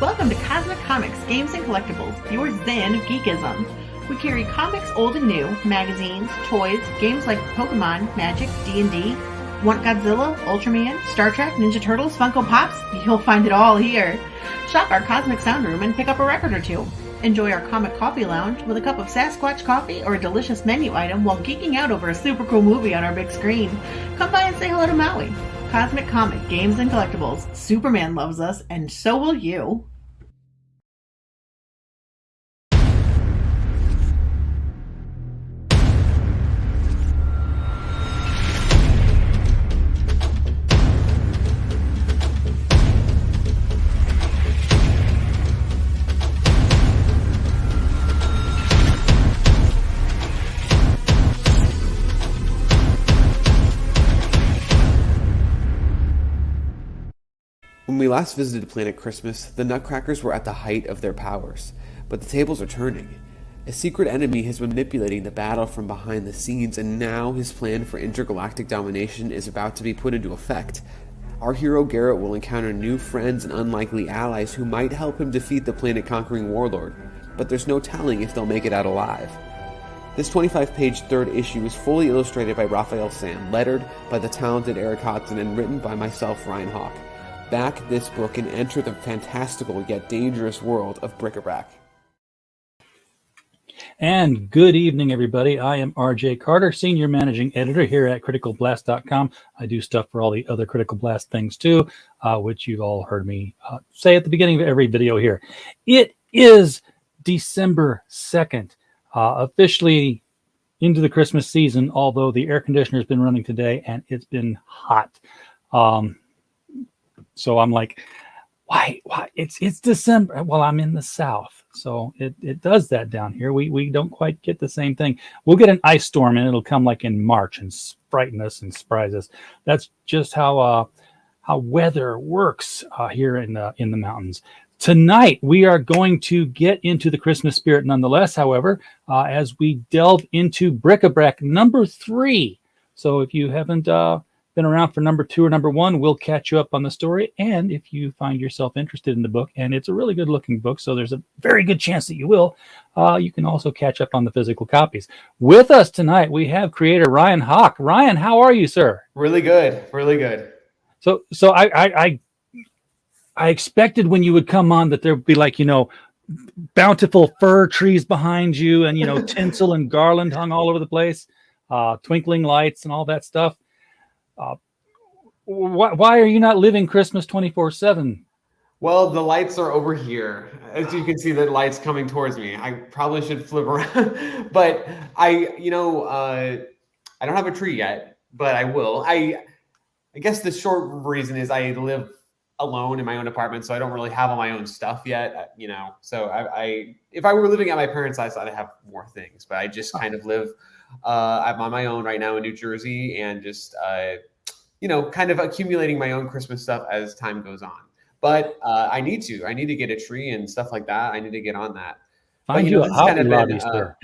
Welcome to Cosmic Comics, Games and Collectibles, your zen of geekism. We carry comics old and new, magazines, toys, games like Pokemon, Magic, D&D. Want Godzilla, Ultraman, Star Trek, Ninja Turtles, Funko Pops? You'll find it all here. Shop our Cosmic Sound Room and pick up a record or two. Enjoy our Comic Coffee Lounge with a cup of Sasquatch coffee or a delicious menu item while geeking out over a super cool movie on our big screen. Come by and say hello to Maui. Cosmic Comic, Games and Collectibles. Superman loves us, and so will you. When we last visited Planet Christmas, the Nutcrackers were at the height of their powers, but the tables are turning. A secret enemy has been manipulating the battle from behind the scenes, and now his plan for intergalactic domination is about to be put into effect. Our hero Garrett will encounter new friends and unlikely allies who might help him defeat the planet-conquering warlord, but there's no telling if they'll make it out alive. This 25-page third issue is fully illustrated by Raphael Sam, lettered by the talented Eric Hodson, and written by myself, Ryan Haack. Back this book and enter the fantastical yet dangerous world of BRIC-A-BRAC. And good evening, everybody. I am RJ Carter, Senior Managing Editor here at CriticalBlast.com. I do stuff for all the other Critical Blast things too, which you've all heard me say at the beginning of every video here. It is December 2nd, officially into the Christmas season, although the air conditioner has been running today and it's been hot. So I'm like, why? It's December. Well, I'm in the South, so it does that down here. We don't quite get the same thing. We'll get an ice storm, and it'll come like in March and frighten us and surprise us. That's just how weather works here in the mountains. Tonight, we are going to get into the Christmas spirit nonetheless, however, as we delve into BRIC-A-BRAC number 3. So if you haven't been around for number 2 or number 1, we'll catch you up on the story. And if you find yourself interested in the book, and it's a really good looking book, so there's a very good chance that you will, you can also catch up on the physical copies. With us tonight, we have creator Ryan Haack. Ryan, how are you, sir? Really good. Really good. So I expected when you would come on that there'd be like, bountiful fir trees behind you and, tinsel and garland hung all over the place, twinkling lights and all that stuff. Why are you not living Christmas 24/7? Well, the lights are over here. As you can see, the lights coming towards me. I probably should flip around, but I don't have a tree yet, but I will. I guess the short reason is I live alone in my own apartment, so I don't really have all my own stuff yet. So if I were living at my parents' house, I'd have more things, but I just kind of live. I'm on my own right now in New Jersey, and just kind of accumulating my own Christmas stuff as time goes on. But I need to get a tree and stuff like that. I need to get on that. Find you a Hobby Lobby store.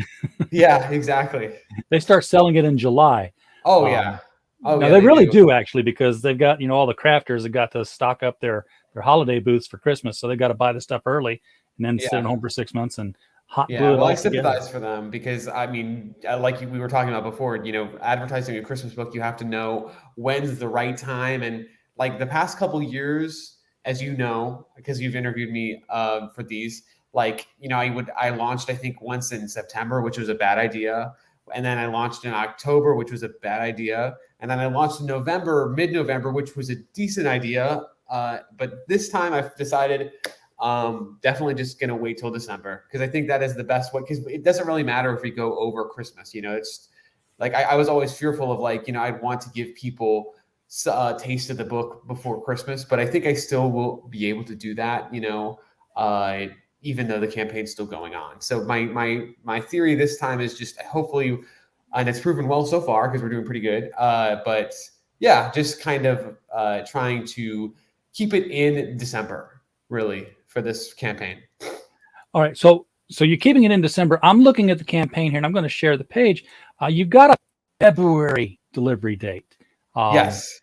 Yeah, exactly. They start selling it in July. Oh yeah. Oh, now yeah, they really do actually, because they've got all the crafters have got to stock up their holiday booths for Christmas, so they've got to buy the stuff early and then sit at home for 6 months and hot glue it all I together. sympathize for them, because like we were talking about before, advertising a Christmas book, you have to know when's the right time. And like the past couple years, as you know, because you've interviewed me for these, I launched I think once in September, which was a bad idea, and then I launched in October, which was a bad idea, and then I launched in mid-November, which was a decent idea, but this time I've decided definitely just gonna wait till December, because I think that is the best way, because it doesn't really matter if we go over Christmas. It's like I was always fearful of I'd want to give people a taste of the book before Christmas, but I think I still will be able to do that, even though the campaign's still going on. So my theory this time is just hopefully, and it's proven well so far because we're doing pretty good, but yeah, just kind of trying to keep it in December, really, for this campaign. All right, so you're keeping it in December. I'm looking at the campaign here, and I'm going to share the page. You've got a February delivery date. Yes.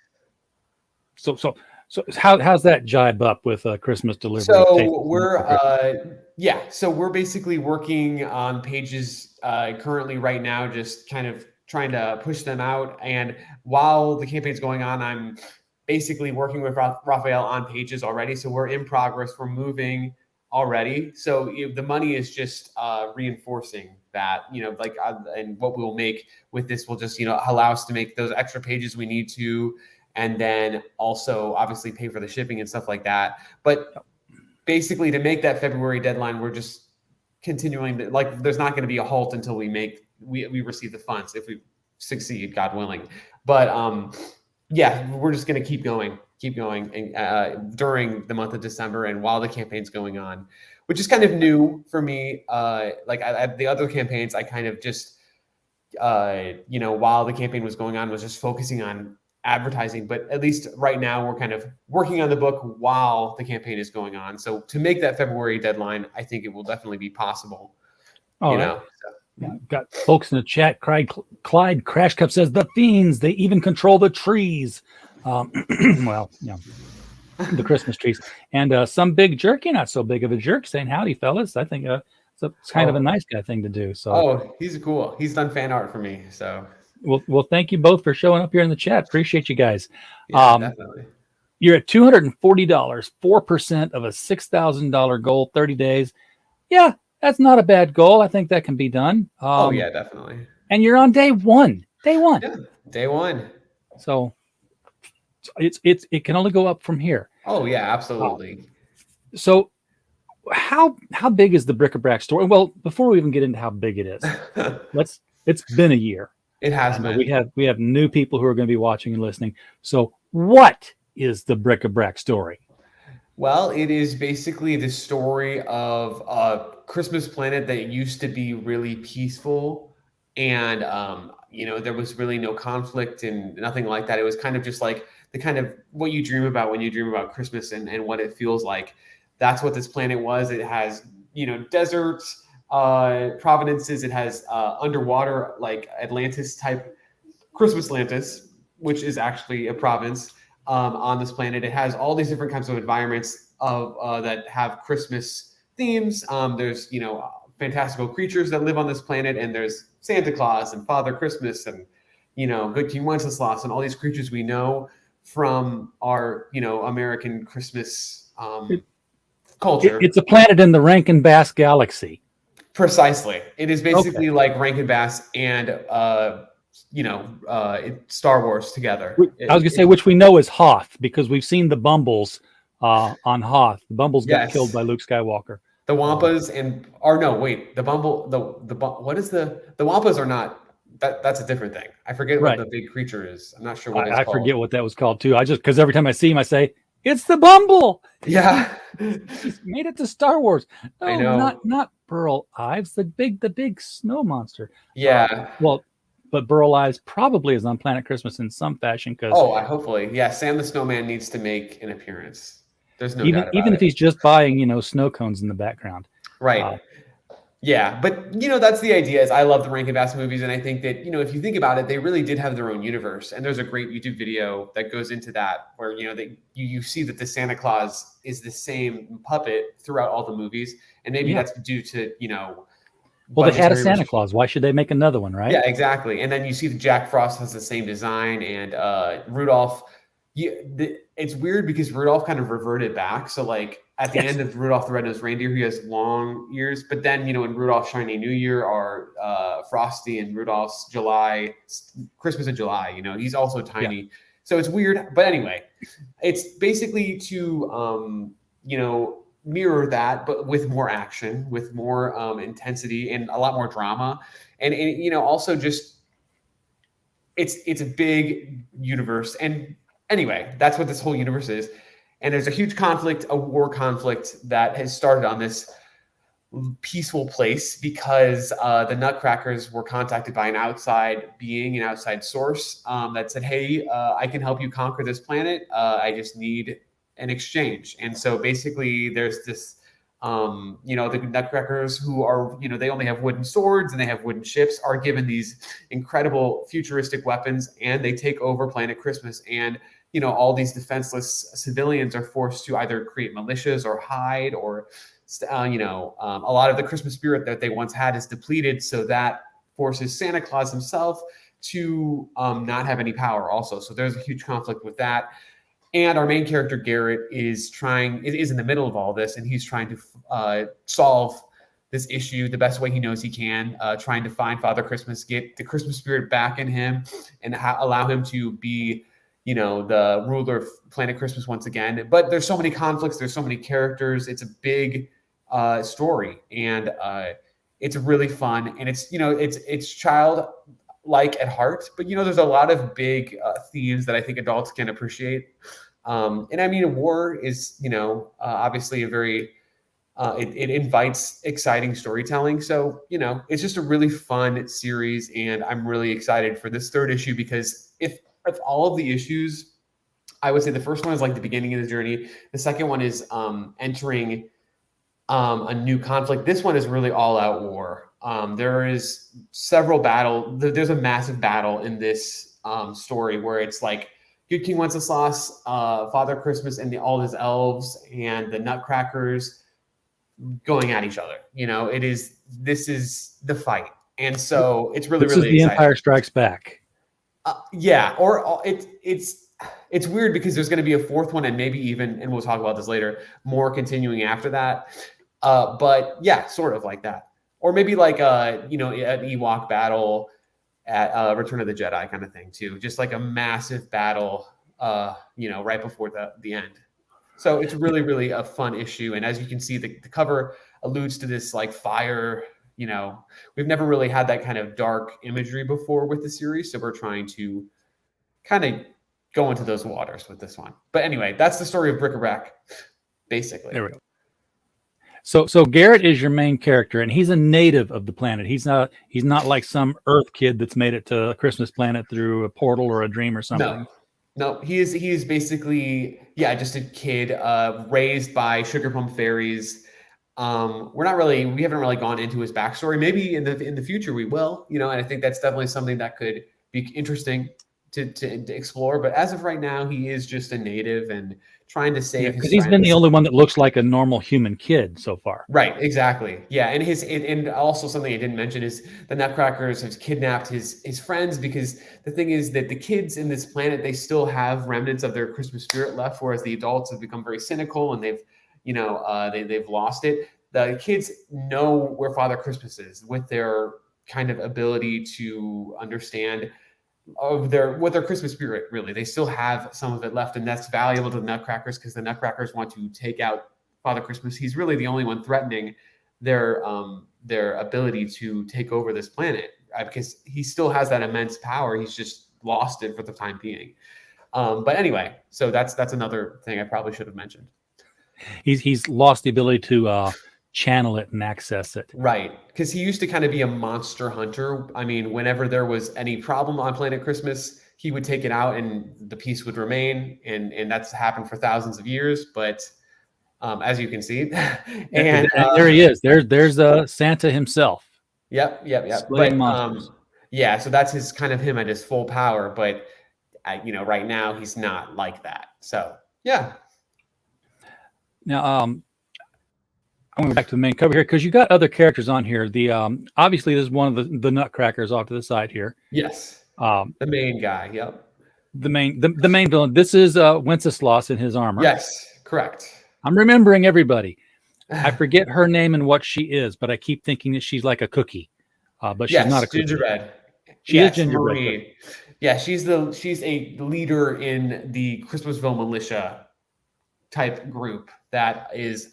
So So how's that jibe up with Christmas delivery? So we're basically working on pages currently right now, just kind of trying to push them out. And while the campaign's going on, I'm basically working with Raphael on pages already. So we're in progress. We're moving already. So the money is just reinforcing that, and what we'll make with this will just, allow us to make those extra pages we need to, and then also obviously pay for the shipping and stuff like that. But basically to make that February deadline, we're just continuing to, there's not going to be a halt until we receive the funds, if we succeed, God willing. But we're just going to keep going and during the month of December and while the campaign's going on, which is kind of new for me. The other campaigns, I kind of just, while the campaign was going on, was just focusing on advertising. But at least right now, we're kind of working on the book while the campaign is going on. So to make that February deadline, I think it will definitely be possible. Got folks in the chat. Clyde Crash Cup says the fiends, they even control the trees. The Christmas trees. And some big jerk, you're not so big of a jerk, saying howdy, fellas. I think it's kind of a nice guy thing to do. So he's cool. He's done fan art for me. So well, thank you both for showing up here in the chat. Appreciate you guys. Yeah, definitely. You're at $240, 4% of a $6,000 goal, 30 days. Yeah, that's not a bad goal. I think that can be done. Definitely. And you're on day one. Yeah, day one. So it can only go up from here. Oh yeah, absolutely. So how big is the BRIC-A-BRAC story? Well, before we even get into how big it is, it's been a year. It has been. We have new people who are going to be watching and listening. So what is the BRIC-A-BRAC story? Well, it is basically the story of a Christmas planet that used to be really peaceful, and there was really no conflict and nothing like that. It was kind of just like the kind of what you dream about when you dream about Christmas and what it feels like. That's what this planet was. It has, deserts, provinces. It has underwater, like Atlantis type, Christmas Atlantis, which is actually a province on this planet. It has all these different kinds of environments that have Christmas themes. There's, fantastical creatures that live on this planet, and there's Santa Claus and Father Christmas and, Good King Wenceslas and all these creatures we know from our, American Christmas culture. It's a planet in the Rankin-Bass galaxy. Precisely. It is basically like Rankin-Bass and Star Wars together. I was going to say, which we know is Hoth, because we've seen the Bumbles on Hoth. The Bumbles get killed by Luke Skywalker. The Wampas the Wampas are not. That's a different thing. I forget what the big creature is. I'm not sure what it's called. I forget what that was called too. Because every time I see him, I say, it's the Bumble. Yeah. He's made it to Star Wars. No, I know. Not Burl Ives, the big snow monster. Yeah. But Burl Ives probably is on Planet Christmas in some fashion. Hopefully. Yeah. Sam the Snowman needs to make an appearance. There's no doubt about even if he's just buying, snow cones in the background. Right. Yeah, but that's the idea. Is I love the Rankin-Bass movies, and I think that if you think about it, they really did have their own universe. And there's a great YouTube video that goes into that, where you see that the Santa Claus is the same puppet throughout all the movies, and maybe that's due to Well, they had a Santa Claus. Why should they make another one, right? Yeah, exactly. And then you see that Jack Frost has the same design, and Rudolph. It's weird because Rudolph kind of reverted back. So at the end of Rudolph the Red-Nosed Reindeer, he has long ears. But then, in Rudolph's Shiny New Year are Frosty and Rudolph's Christmas in July, he's also tiny. Yeah. So it's weird. But anyway, it's basically to, mirror that, but with more action, with more intensity and a lot more drama. And also just, it's a big universe. And anyway, that's what this whole universe is. And there's a huge conflict, a war conflict that has started on this peaceful place because the Nutcrackers were contacted by an outside being, an outside source that said, hey, I can help you conquer this planet. I just need an exchange. And so basically there's this, the Nutcrackers who are, they only have wooden swords and they have wooden ships, are given these incredible futuristic weapons, and they take over Planet Christmas. And all these defenseless civilians are forced to either create militias or hide, or a lot of the Christmas spirit that they once had is depleted, so that forces Santa Claus himself to not have any power also. So there's a huge conflict with that. And our main character, Garrett, is in the middle of all this, and he's trying to solve this issue the best way he knows he can, trying to find Father Christmas, get the Christmas spirit back in him, and allow him to be, the ruler of Planet Christmas once again. But there's so many conflicts, there's so many characters. It's a big story, and it's really fun, and it's childlike at heart, but there's a lot of big themes that I think adults can appreciate. And I mean, war is obviously a very it invites exciting storytelling. So it's just a really fun series, and I'm really excited for this third issue, because if all of the issues, I would say the first one is like the beginning of the journey. The second one is entering a new conflict. This one is really all out war. There is several battle. There's a massive battle in this story where it's like Good King Wenceslas, Father Christmas, and all his elves and the Nutcrackers going at each other. This is the fight, and so it's really this is the exciting. Empire Strikes Back. Yeah, or it's weird because there's going to be a fourth one, and maybe even, and we'll talk about this later, more continuing after that. But yeah, sort of like that. Or maybe like an Ewok battle at Return of the Jedi kind of thing too. Just like a massive battle, right before the end. So it's really, really a fun issue. And as you can see, the cover alludes to this like fire. We've never really had that kind of dark imagery before with the series. So we're trying to kind of go into those waters with this one. But anyway, that's the story of BRIC-A-BRAC, basically. There we go. So Garrett is your main character, and he's a native of the planet. He's not like some Earth kid that's made it to a Christmas planet through a portal or a dream or something. No, he is basically just a kid raised by sugar plum fairies. We haven't really gone into his backstory. Maybe in the future we will, and I think that's definitely something that could be interesting to explore. But as of right now, he is just a native and trying to save his because he's been the only one that looks like a normal human kid so far. Right, exactly. Yeah, and also something I didn't mention is the Nutcrackers have kidnapped his friends, because the thing is that the kids in this planet, they still have remnants of their Christmas spirit left, whereas the adults have become very cynical and they've they've lost it. The kids know where Father Christmas is with their kind of ability to understand what their Christmas spirit, really. They still have some of it left, and that's valuable to the Nutcrackers, because the Nutcrackers want to take out Father Christmas. He's really the only one threatening their ability to take over this planet, because he still has that immense power. He's just lost it for the time being. But anyway, so that's another thing I probably should have mentioned. He's lost the ability to channel it and access it. Right, because he used to kind of be a monster hunter. I mean, whenever there was any problem on Planet Christmas, he would take it out and the peace would remain, and that's happened for thousands of years. But as you can see, and there he is. There's Santa himself. Yep. Slaying monsters. So that's his kind of him at his full power. But right now he's not like that. So yeah. Now, I'm going back to the main cover here, because you got other characters on here. The obviously there's one of the Nutcrackers off to the side here. Yes. The main guy. Yep. The main villain. This is Wenceslas in his armor. Yes, correct. I'm remembering everybody. I forget her name and what she is, but I keep thinking that she's like a cookie. But she's not a cookie. Gingerbread. She is gingerbread. Marie. Yeah, she's a leader in the Christmasville militia type group that is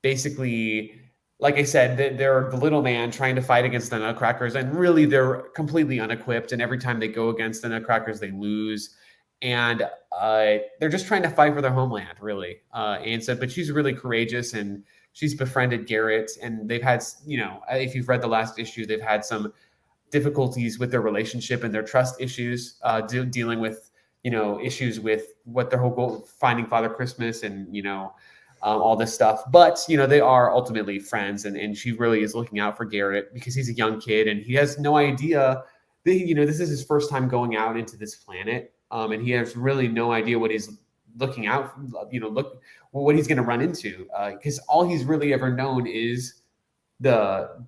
basically, like I said, they're the little man trying to fight against the Nutcrackers, and really they're completely unequipped, and every time they go against the Nutcrackers, they lose. And they're just trying to fight for their homeland, really. But she's really courageous, and she's befriended Garrett, and they've had, if you've read the last issue, they've had some difficulties with their relationship and their trust issues, dealing with, issues with what their whole goal, finding Father Christmas and, all this stuff. But, they are ultimately friends, and she really is looking out for Garrett because he's a young kid and he has no idea that, this is his first time going out into this planet. and he has really no idea what he's looking out, what he's going to run into, because all he's really ever known is the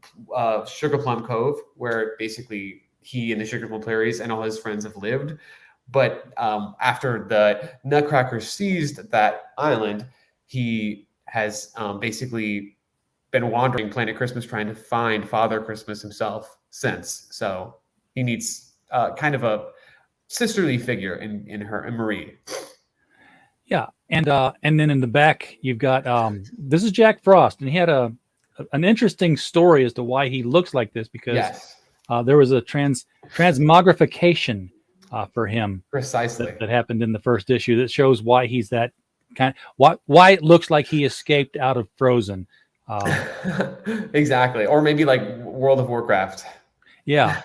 Sugar Plum Cove, where basically he and the Sugar Plum Prairies and all his friends have lived. But after the Nutcracker seized that island, he has basically been wandering Planet Christmas trying to find Father Christmas himself since. So he needs kind of a sisterly figure in Marie. Yeah, and then in the back you've got this is Jack Frost, and he had an interesting story as to why he looks like this, because there was a transmogrification for him precisely that happened in the first issue that shows why he's that kind. Why it looks like he escaped out of Frozen. Exactly, or maybe like World of Warcraft. Yeah.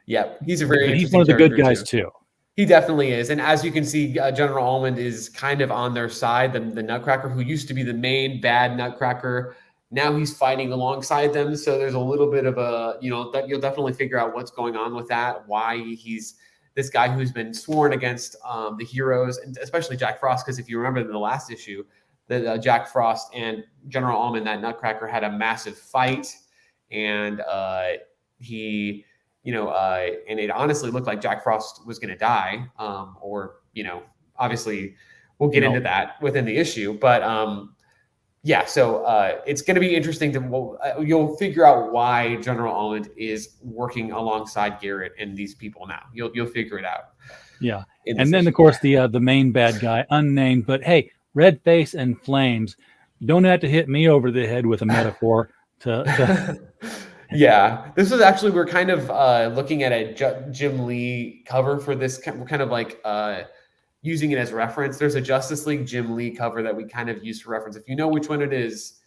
Yeah, he's he's one of the good guys too. He definitely is. And as you can see, General Almond is kind of on their side. The Nutcracker, who used to be the main bad Nutcracker, now he's fighting alongside them. So there's a little bit of a, that you'll definitely figure out what's going on with that, why he's this guy who's been sworn against the heroes, and especially Jack Frost. Because if you remember in the last issue, that Jack Frost and General Almond, that Nutcracker, had a massive fight. And and it honestly looked like Jack Frost was going to die, obviously we'll get into that within the issue, but so it's going to be interesting you'll figure out why General Almond is working alongside Garrett and these people now. You'll figure it out. Yeah. And then, of course, the main bad guy, unnamed, but hey, red face and flames. Don't have to hit me over the head with a metaphor to Yeah, this was actually, we're kind of looking at a Jim Lee cover for this. We're kind of like using it as reference. There's a Justice League Jim Lee cover that we kind of use for reference. If you know which one it is,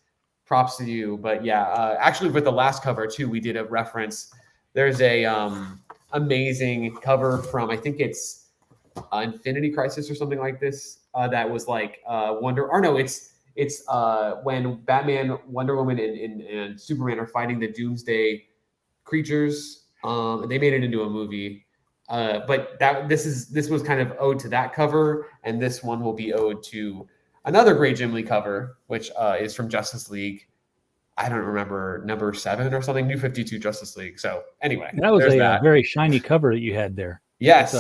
props to you. But yeah, actually with the last cover too, we did a reference. There's a amazing cover from, I think it's Infinity Crisis or something like this. That was like it's when Batman, Wonder Woman, and Superman are fighting the Doomsday creatures. They made it into a movie. But this was kind of ode to that cover, and this one will be ode to another great Jim Lee cover, which is from Justice League. I don't remember, number 7 or something, New 52 Justice League. So anyway, that was a very shiny cover that you had there. Yes,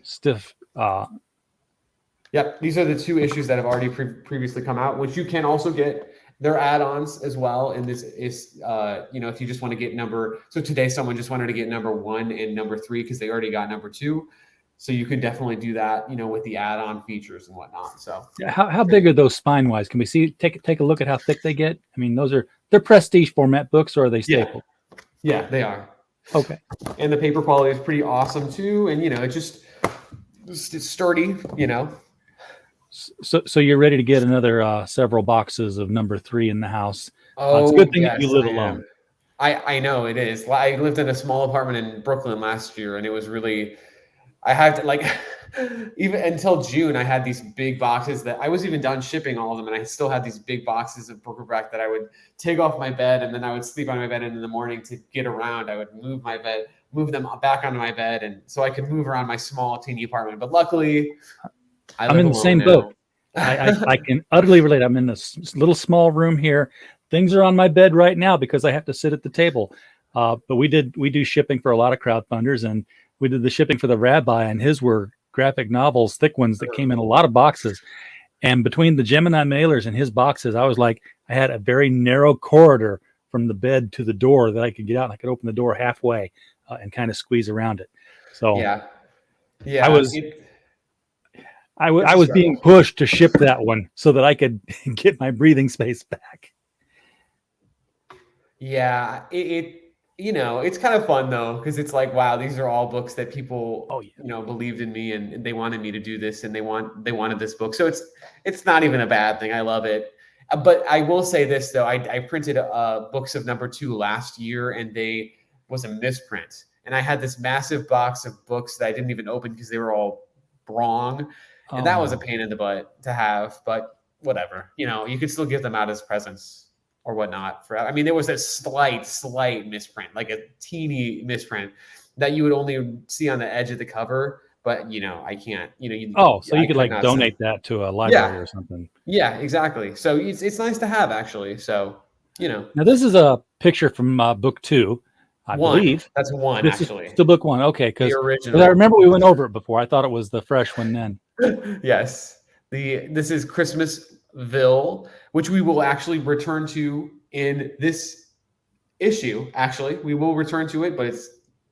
stiff. Yep, these are the 2 issues that have already previously come out, which you can also get their add-ons as well. And this is, if you just want to get so today someone just wanted to get number 1 and number 3 because they already got number 2. So you can definitely do that, with the add-on features and whatnot. So how big are those spine-wise? Can we see? Take a look at how thick they get. I mean, they're prestige format books, or are they stapled? Yeah, they are. Okay. And the paper quality is pretty awesome too, and it's sturdy, So you're ready to get another several boxes of number 3 in the house. It's a good thing that you live alone. I know it is. I lived in a small apartment in Brooklyn last year, and it was really, I had to even until June, I had these big boxes that I was even done shipping all of them. And I still had these big boxes of BRIC-A-BRAC that I would take off my bed, and then I would sleep on my bed. And in the morning to get around, I would move them back onto my bed. And so I could move around my small teeny apartment. But luckily I'm in the same boat. I can utterly relate. I'm in this little small room here. Things are on my bed right now because I have to sit at the table. But we do shipping for a lot of crowdfunders, and we did the shipping for the Rabbi, and his were graphic novels, thick ones that came in a lot of boxes. And between the Gemini mailers and his boxes, I was like, I had a very narrow corridor from the bed to the door that I could get out, and I could open the door halfway and kind of squeeze around it. So yeah, I was being pushed to ship that one so that I could get my breathing space back. Yeah, it's kind of fun though, because it's like, wow, these are all books that people, believed in me, and they wanted me to do this, and they wanted this book. So it's not even a bad thing. I love it. But I will say this though, I printed books of number 2 last year, and they was a misprint, and I had this massive box of books that I didn't even open because they were all wrong. And that was a pain in the butt to have, but whatever, you could still give them out as presents or whatnot. There was a slight misprint, like a teeny misprint. that you would only see on the edge of the cover. But I can't. So you could like donate that to a library or something. Yeah, exactly. So it's nice to have actually. So Now this is a picture from book 2, I believe. That's one this actually. Is still book 1. Okay, because the original. I remember we went over it before. I thought it was the fresh one then. Yes. This is Christmasville, which we will actually return to in this issue. Actually, we will return to it, but it's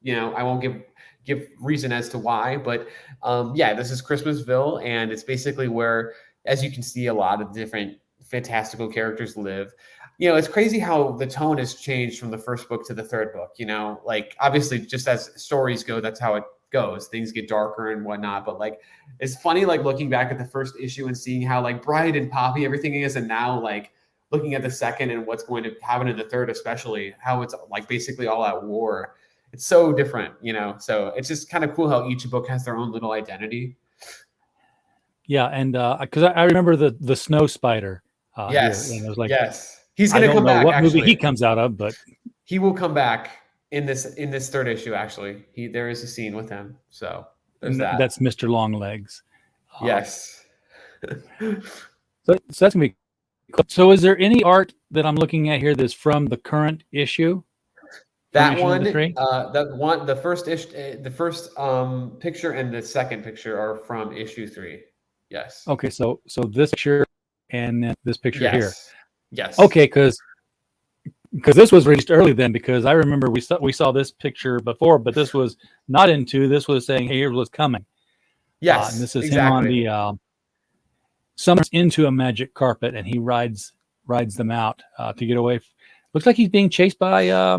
I won't give reason as to why. But this is Christmasville, and it's basically where, as you can see, a lot of different fantastical characters live. It's crazy how the tone has changed from the first book to the third book. Like obviously, just as stories go, that's how it goes. Things get darker and whatnot. But like, it's funny, like looking back at the first issue and seeing how like bright and poppy everything is, and now like looking at the second and what's going to happen in the third, especially how it's like basically all at war. It's so different, So it's just kind of cool how each book has their own little identity. Yeah, and because I remember the snow spider. Yes, here, and I was like, yes. He's going to come back. What movie he comes out of, but he will come back in this third issue. Actually, there is a scene with him. So that's Mr. Longlegs. Yes. So that's gonna be cool. So is there any art that I'm looking at here that's from the current issue? That one, the first picture and the second picture are from issue 3. Yes. Okay, so this picture and then this picture here. Yes. Okay, because this was released early then, because I remember we saw this picture before, but this was not in 2. This was saying, hey, here's what's coming. Yes. And this is him on the summers into a magic carpet, and he rides them out to get away. Looks like he's being chased by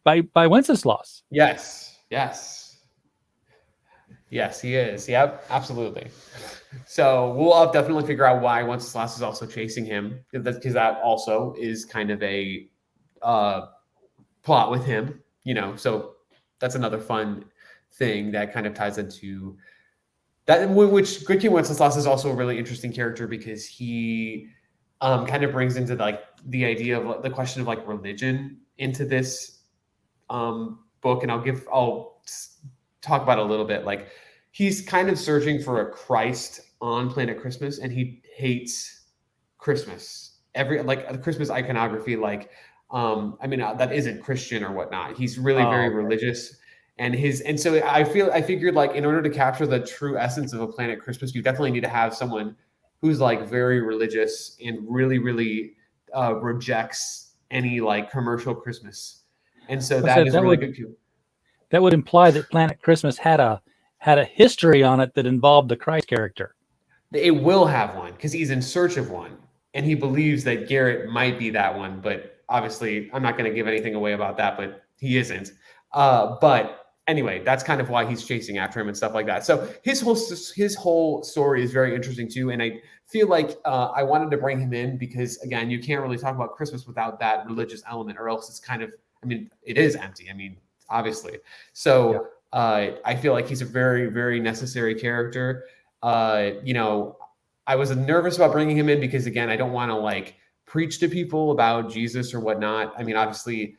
Wenceslas. Yes, he is. Yep, absolutely. So we'll definitely figure out why Wenceslas is also chasing him, because that also is kind of a plot with him, So that's another fun thing that kind of ties into that. Which Good King Wenceslas is also a really interesting character, because he kind of brings into like the idea of the question of like religion into this book, and I'll talk about it a little bit. Like, he's kind of searching for a Christ on planet Christmas, and he hates Christmas. The Christmas iconography, that isn't Christian or whatnot. He's really very religious, and so I figured like in order to capture the true essence of a planet Christmas, you definitely need to have someone who's like very religious and really, really rejects any like commercial Christmas. And so that is really good too. That would imply that Planet Christmas had a history on it that involved the Christ character. It will have one, because he's in search of one, and he believes that Garrett might be that one. But obviously, I'm not going to give anything away about that. But he isn't. But anyway, that's kind of why he's chasing after him and stuff like that. So his whole story is very interesting too, and I feel like I wanted to bring him in because, again, you can't really talk about Christmas without that religious element, or else it's kind of, it is empty. Obviously. So I feel like he's a very, very necessary character. I was nervous about bringing him in because, again, I don't want to like preach to people about Jesus or whatnot. Obviously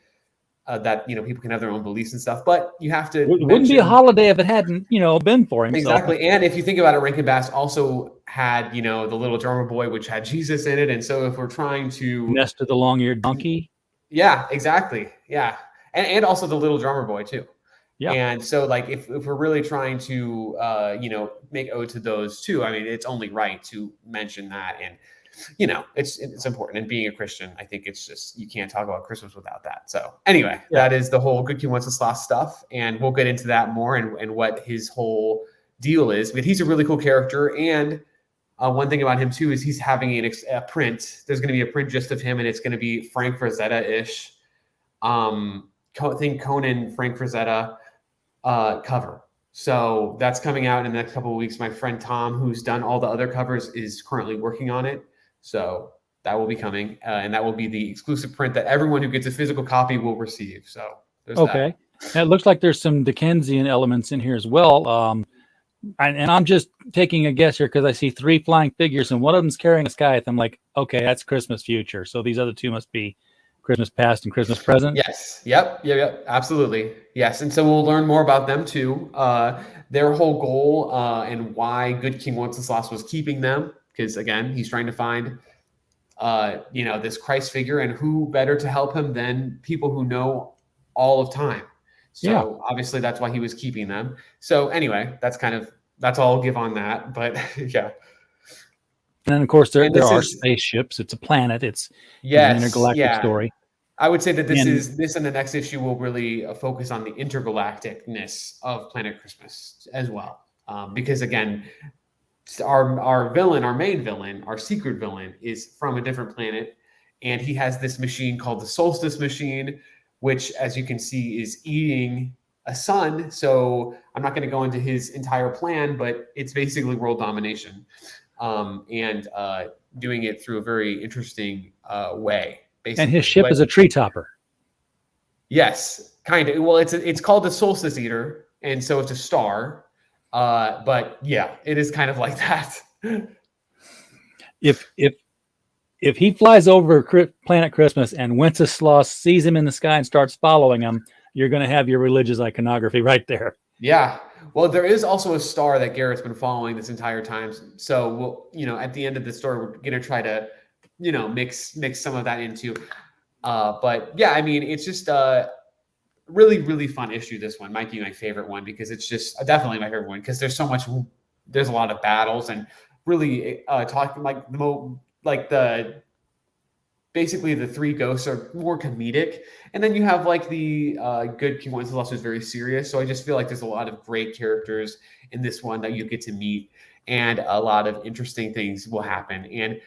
that, people can have their own beliefs and stuff, but you have to. It wouldn't be a holiday if it hadn't, been for him. Exactly. So. And if you think about it, Rankin Bass also had, the Little Drummer Boy, which had Jesus in it. And so if we're trying to Nest of the Long-Eared Donkey. Yeah, exactly. Yeah. And also the Little Drummer Boy too. Yeah. And so like, if we're really trying to, make ode to those two, it's only right to mention that. And, it's important. And being a Christian, I think it's just, you can't talk about Christmas without that. So anyway, that is the whole Good King Wenceslas stuff. And we'll get into that more and what his whole deal is. But he's a really cool character. And one thing about him too is he's having a print. There's going to be a print just of him, and it's going to be Frank Frazetta-ish. Think Conan, Frank Frazetta cover. So that's coming out in the next couple of weeks. My friend Tom, who's done all the other covers, is currently working on it. So that will be coming, and that will be the exclusive print that everyone who gets a physical copy will receive. So there's okay. That. It looks like there's some Dickensian elements in here as well. And I'm just taking a guess here because I see 3 flying figures, and one of them's carrying a scythe. I'm like, okay, that's Christmas future. So these other 2 must be Christmas past and Christmas present. Yes. Yep. Absolutely. Yes. And so we'll learn more about them too. Their whole goal and why Good King Wenceslas was keeping them, because again, he's trying to find this Christ figure, and who better to help him than people who know all of time. So obviously that's why he was keeping them. So anyway, that's all I'll give on that. But yeah. And then of course there are spaceships. It's a planet. It's an intergalactic story. I would say that this and the next issue will really focus on the intergalacticness of Planet Christmas as well. Because again, our main villain, our secret villain, is from a different planet, and he has this machine called the Solstice Machine, which, as you can see, is eating a sun. So I'm not going to go into his entire plan, but it's basically world domination, and doing it through a very interesting way. Basically. And his ship is a tree topper. Yes, kind of. Well, it's called the Solstice Eater, and so it's a star. But yeah, it is kind of like that. If he flies over Planet Christmas and Wenceslas sees him in the sky and starts following him, you're going to have your religious iconography right there. Yeah. Well, there is also a star that Garrett's been following this entire time. So we'll, at the end of the story, we're going to try to, mix some of that into. But yeah, I mean, it's just really, really fun issue. This one might be my favorite one because it's just definitely my favorite one because there's a lot of battles and really talking basically the three ghosts are more comedic, and then you have like the Good King Wenceslas who's very serious. So I just feel like there's a lot of great characters in this one that you get to meet, and a lot of interesting things will happen. And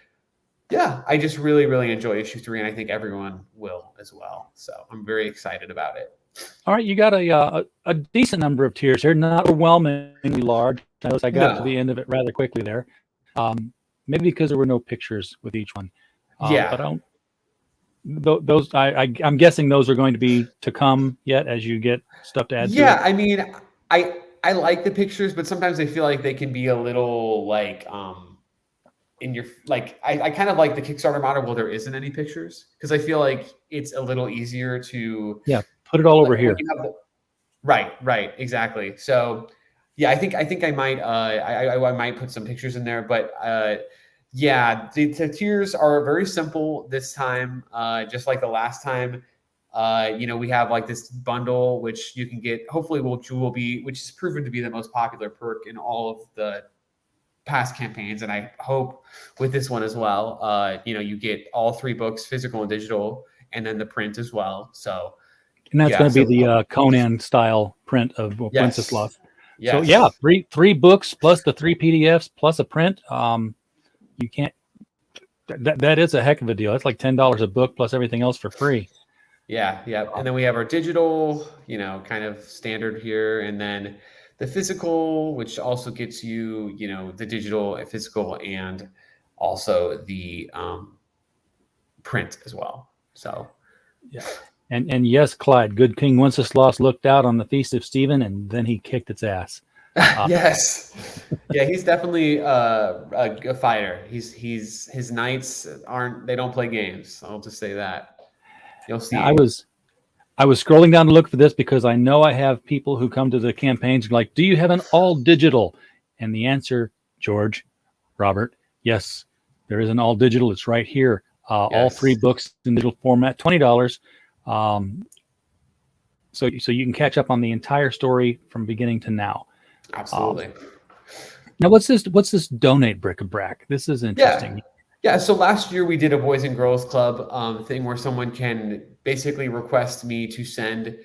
yeah, I just really, really enjoy issue 3, and I think everyone will as well. So I'm very excited about it. All right, you got a decent number of tiers here, not overwhelmingly large. I noticed I got to the end of it rather quickly there. Maybe because there were no pictures with each one. But I'm guessing those are going to be to come yet as you get stuff to add to it. Yeah, I mean, I like the pictures, but sometimes I feel like they can be a little like in your I kind of like the Kickstarter model where there isn't any pictures, because I feel like it's a little easier to put it all over here. Right, exactly. So yeah, I think I might I might put some pictures in there, but yeah, the tiers are very simple this time, just like the last time. We have like this bundle which you can get, hopefully which is proven to be the most popular perk in all of the past campaigns, and I hope with this one as well. You get all 3 books, physical and digital, and then the print as well. So, and that's going to be the Conan style print of Wenceslas. Yes. So yeah, three books plus the 3 PDFs plus a print. You can't. That is a heck of a deal. That's like $10 a book plus everything else for free. Yeah. And then we have our digital, kind of standard here, and then the physical, which also gets you, the digital and physical, and also the print as well. So, yeah. And yes, Clyde, Good King Wenceslas looked out on the Feast of Stephen, and then he kicked its ass. Yes. Yeah, he's definitely a fighter. His knights don't play games. I'll just say that. You'll see. I was scrolling down to look for this because I know I have people who come to the campaigns like, do you have an all digital? And the answer, George, Robert, yes, there is an all digital. It's right here. Yes. All 3 books in digital format, $20. So you can catch up on the entire story from beginning to now. Absolutely. Now, what's this donate BRIC-A-BRAC? This is interesting. Yeah. So last year we did a Boys and Girls Club thing where someone can basically request me to send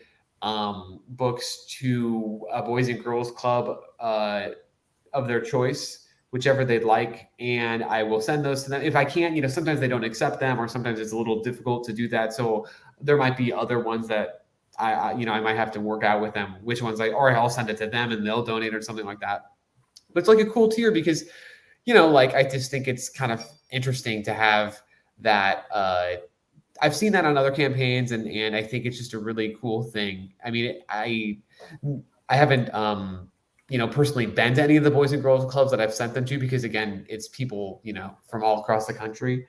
books to a Boys and Girls Club of their choice, whichever they'd like, and I will send those to them. If I can, sometimes they don't accept them, or sometimes it's a little difficult to do that. So there might be other ones that I might have to work out with them which ones I'll send it to them and they'll donate or something like that. But it's like a cool tier because, I just think it's kind of interesting to have that. I've seen that on other campaigns, and I think it's just a really cool thing. I mean, I haven't, personally been to any of the Boys and Girls Clubs that I've sent them to, because again, it's people, from all across the country.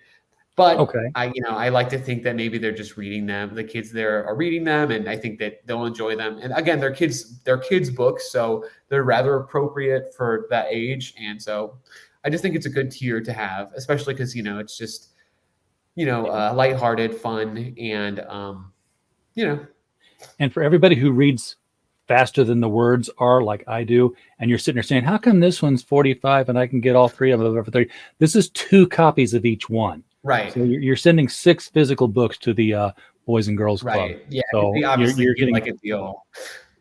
But Okay. I like to think that maybe they're just reading them. The kids there are reading them, and I think that they'll enjoy them. And again, they're kids books, so they're rather appropriate for that age. And so I just think it's a good tier to have, especially because it's just lighthearted, fun, and And for everybody who reads faster than the words are, like I do, and you're sitting there saying, how come this one's 45 and I can get all three of them for 30? This is 2 copies of each one. Right. So you're sending 6 physical books to the Boys and Girls Club. Right. Yeah. So they obviously you're feel getting like a deal.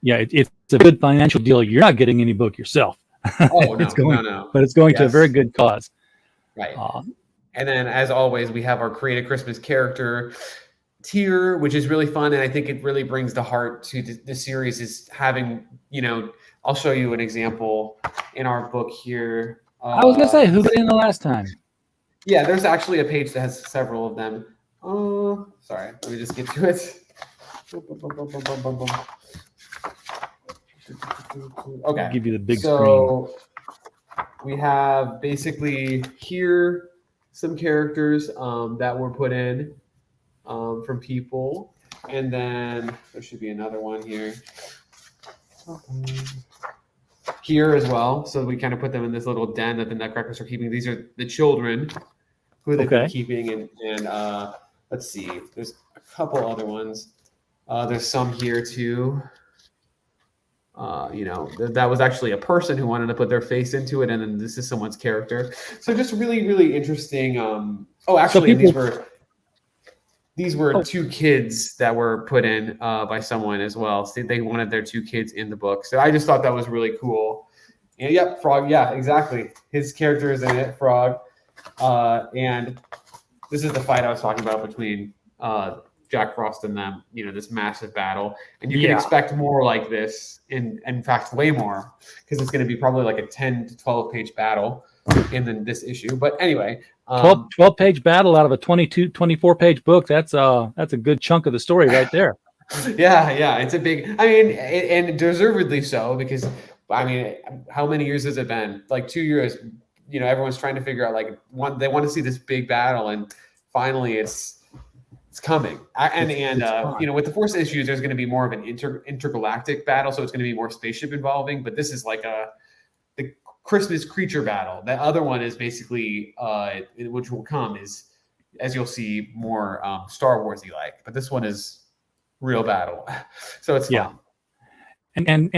Yeah, it's a good financial deal. You're not getting any book yourself. Oh, no, no. But it's going to a very good cause. Right. And then, as always, we have our Create a Christmas Character tier, which is really fun. And I think it really brings the heart to the series is having, I'll show you an example in our book here. I was going to say, who got in the last time? Yeah, there's actually a page that has several of them. Sorry, let me just get to it. Okay. I'll give you the big screen. We have basically here some characters that were put in from people, and then there should be another one here. Here as well. So we kind of put them in this little den that the Nutcrackers are keeping. These are the children who they've been keeping, and let's see. There's a couple other ones. There's some here too. That was actually a person who wanted to put their face into it, and then this is someone's character. So just really, really interesting. These were 2 kids that were put in by someone as well. So they wanted their 2 kids in the book. So I just thought that was really cool. And yep, Frog. Yeah, exactly. His character is in it, Frog. And this is the fight I was talking about between Jack Frost and them, this massive battle. And you can expect more like this, in fact, way more, because it's going to be probably like a 10 to 12 page battle in this issue. But anyway, 12 page battle out of a 24 page book. That's a good chunk of the story right there. Yeah. It's a big, and deservedly so, because how many years has it been? Like 2 years, everyone's trying to figure out they want to see this big battle, and finally it's coming. With the Force issues, there's going to be more of an intergalactic battle, so it's going to be more spaceship involving. But this is like the Christmas creature battle. The other one is basically, which will come, is, as you'll see, more Star Wars-y like. But this one is real battle, so it's fun. And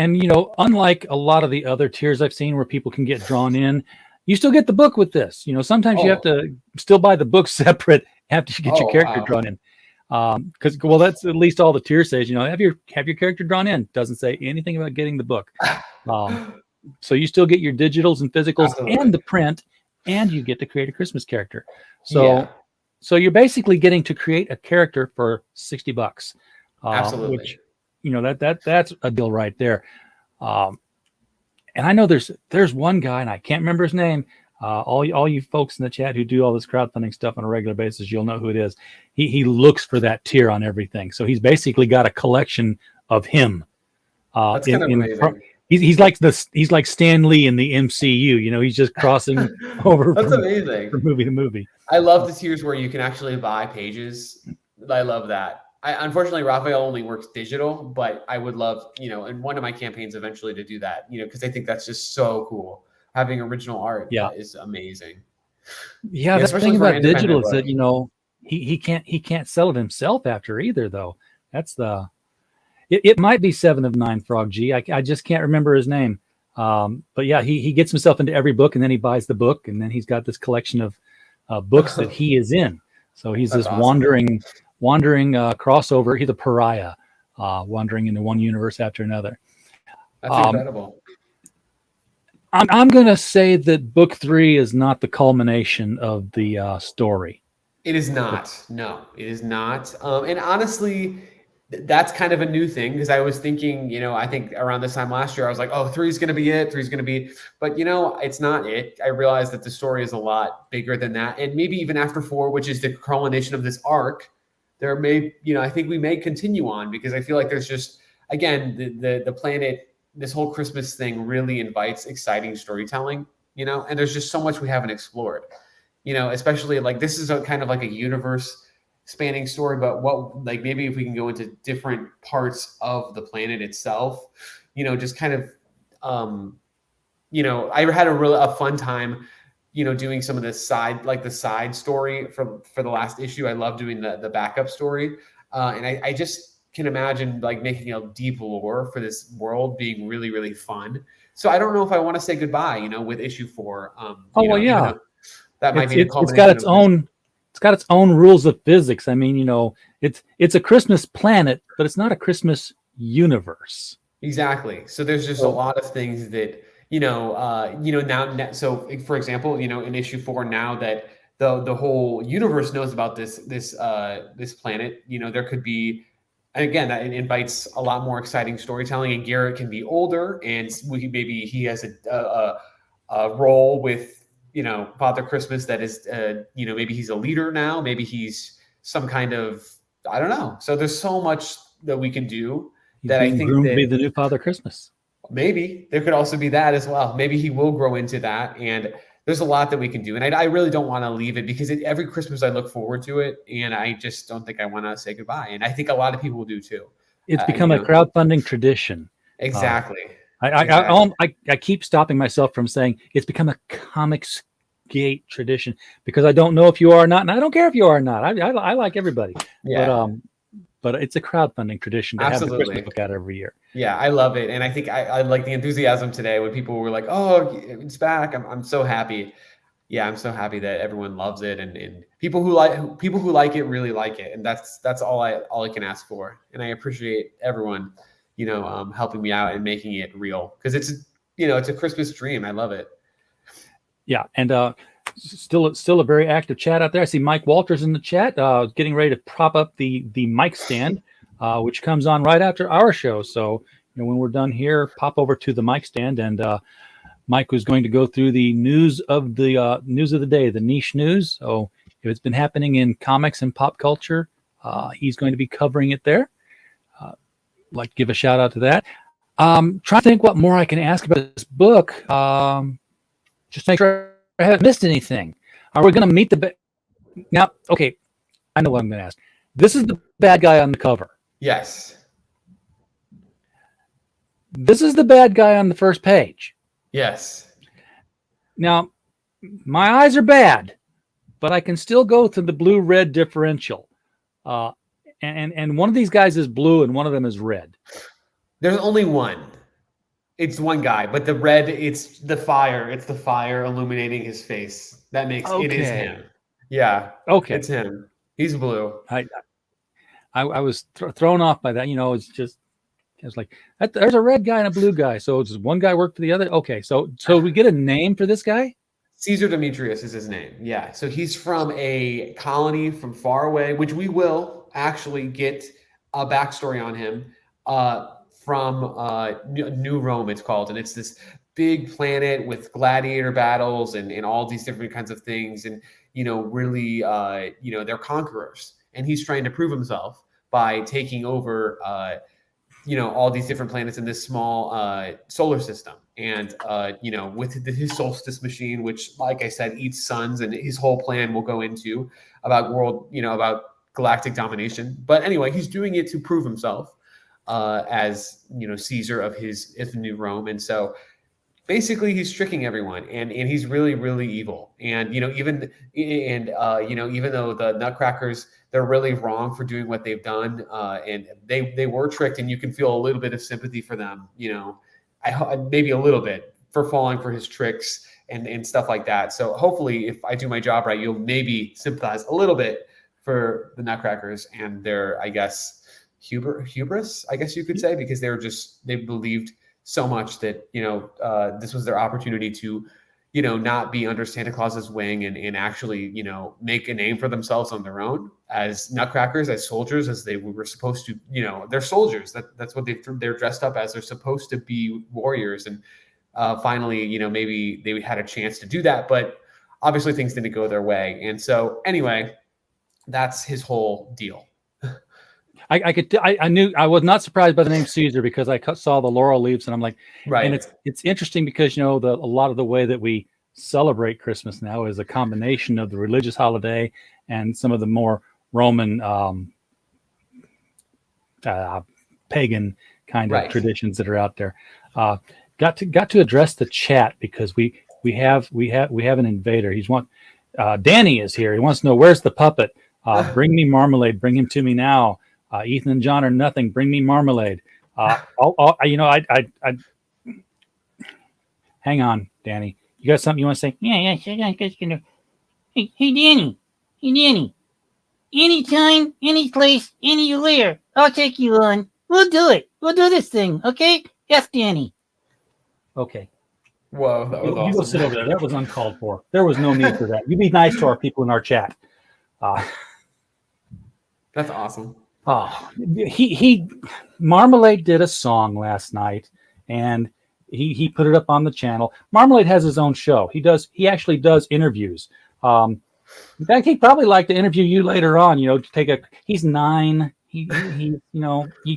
unlike a lot of the other tiers I've seen where people can get drawn in, you still get the book with this. Sometimes you have to still buy the book separate after you get your character drawn in. Because that's at least all the tier says. Have your character drawn in. Doesn't say anything about getting the book. So you still get your digitals and physicals and the print, and you get to create a Christmas character. So you're basically getting to create a character for $60. Absolutely. Which that's a deal right there. And I know there's one guy, and I can't remember his name. All you folks in the chat who do all this crowdfunding stuff on a regular basis, you'll know who it is. He looks for that tier on everything. So he's basically got a collection of him. That's kind of amazing. He's like Stan Lee in the MCU. He's just crossing over. That's amazing. From movie to movie. I love the tiers where you can actually buy pages. I love that. Unfortunately, Raphael only works digital, but I would love, in one of my campaigns eventually to do that, because I think that's just so cool. Having original art is amazing. Yeah, the thing about digital is that he can't sell it himself after either, though. That's it might be 7 of 9 Frog G. I just can't remember his name. But yeah, he gets himself into every book, and then he buys the book, and then he's got this collection of books that he is in. So he's this awesome. wandering crossover. He's a pariah, wandering into one universe after another. That's incredible. I'm going to say that book 3 is not the culmination of the story. It is not. No, it is not. And honestly, that's kind of a new thing, because I was thinking, I think around this time last year, I was like, oh, 3 is going to be it. 3 is going to be, but it's not it. I realized that the story is a lot bigger than that. And maybe even after 4, which is the culmination of this arc, there may, I think we may continue on, because I feel like there's just, again, the planet, this whole Christmas thing really invites exciting storytelling, and there's just so much we haven't explored. especially like this is a kind of like a universe spanning story, but what, like, maybe if we can go into different parts of the planet itself, just kind of, I had a fun time, doing some of this the side story for the last issue. I love doing the backup story. And I just can imagine like making a deep lore for this world being really, really fun. So I don't know if I want to say goodbye, with issue 4. Yeah. That might be the It's got its culmination of own rules of physics. I mean, it's a Christmas planet, but it's not a Christmas universe. Exactly. So there's just a lot of things that, now, so for example, in issue 4, now that the whole universe knows about this planet, there could be, and again, that invites a lot more exciting storytelling, and Garrett can be older, and maybe he has a role with, Father Christmas that is, maybe he's a leader now, maybe he's some kind of, I don't know. So there's so much that we can do that I think groomed to be the new Father Christmas. Maybe there could also be that as well. Maybe he will grow into that, and there's a lot that we can do. And I really don't want to leave it, because every Christmas I look forward to it, and I just don't think I want to say goodbye. And I think a lot of people do too. It's become a crowdfunding tradition. Exactly. I keep stopping myself from saying it's become a Comics Gate tradition, because I don't know if you are or not, and I don't care if you are or not. I like everybody. Yeah. But it's a crowdfunding tradition to have the Christmas book out every year. Yeah, I love it. And I think I like the enthusiasm today when people were like, oh, it's back. I'm so happy. Yeah, I'm so happy that everyone loves it, and people who like it really like it. And that's all I can ask for. And I appreciate everyone, helping me out and making it real, because it's a Christmas dream. I love it. Yeah. And still a very active chat out there. I see Mike Walters in the chat, getting ready to prop up the mic stand, which comes on right after our show. So when we're done here, pop over to the mic stand, and Mike was going to go through the news of the day, the niche news. So if it's been happening in comics and pop culture, he's going to be covering it there. Like to give a shout out to that. Trying to think what more I can ask about this book. Just make sure I haven't missed anything. Are we going to meet now? Okay, I know what I'm going to ask. This is the bad guy on the cover. Yes. This is the bad guy on the first page. Yes. Now, my eyes are bad, but I can still go to the blue-red differential. And one of these guys is blue and one of them is red. There's only one. It's one guy, but the red, it's the fire. It's the fire illuminating his face. That makes it is him. Yeah. Okay. It's him. He's blue. I was thrown off by that. It's just, it's like, there's a red guy and a blue guy. So does one guy work for the other? Okay. So we get a name for this guy? Caesar Demetrius is his name. Yeah. So he's from a colony from far away, which we will actually get a backstory on him. From New Rome, it's called, and it's this big planet with gladiator battles and all these different kinds of things, and really they're conquerors, and he's trying to prove himself by taking over all these different planets in this small solar system, and with his solstice machine, which, like I said, eats suns, and his whole plan will go into about galactic domination. But anyway, he's doing it to prove himself. As Caesar of New Rome, and so basically he's tricking everyone, and he's really, really evil. And even though the Nutcrackers, they're really wrong for doing what they've done, and they were tricked, and you can feel a little bit of sympathy for them, maybe a little bit, for falling for his tricks and stuff like that. So hopefully, if I do my job right, you'll maybe sympathize a little bit for the Nutcrackers and their, I guess, hubris, I guess you could say, because they believed so much that this was their opportunity to not be under Santa Claus's wing and actually make a name for themselves on their own as Nutcrackers, as soldiers, as they were supposed to. They're soldiers. That's what they're dressed up as. They're supposed to be warriors, and finally maybe they had a chance to do that, but obviously things didn't go their way. And so anyway, that's his whole deal. I knew, I was not surprised by the name Caesar, because I saw the laurel leaves, and I'm like, right. And it's interesting because a lot of the way that we celebrate Christmas now is a combination of the religious holiday and some of the more Roman pagan kind of traditions that are out there. Got to address the chat because we have an invader. Danny is here. He wants to know, where's the puppet? Bring me marmalade. Bring him to me now. Ethan and John are nothing. Bring me marmalade. Hang on, Danny. You got something you want to say? Yeah. Hey, Danny. Anytime, any place, anywhere, I'll take you on. We'll do it. We'll do this thing, okay? F Danny. Okay. Whoa, that was awesome. You go sit over there. That was uncalled for. There was no need for that. You be nice to our people in our chat. That's awesome. Oh, he Marmalade did a song last night, and he put it up on the channel. Marmalade has his own show. He actually does interviews. In fact, he'd probably like to interview you later on. He's 9. He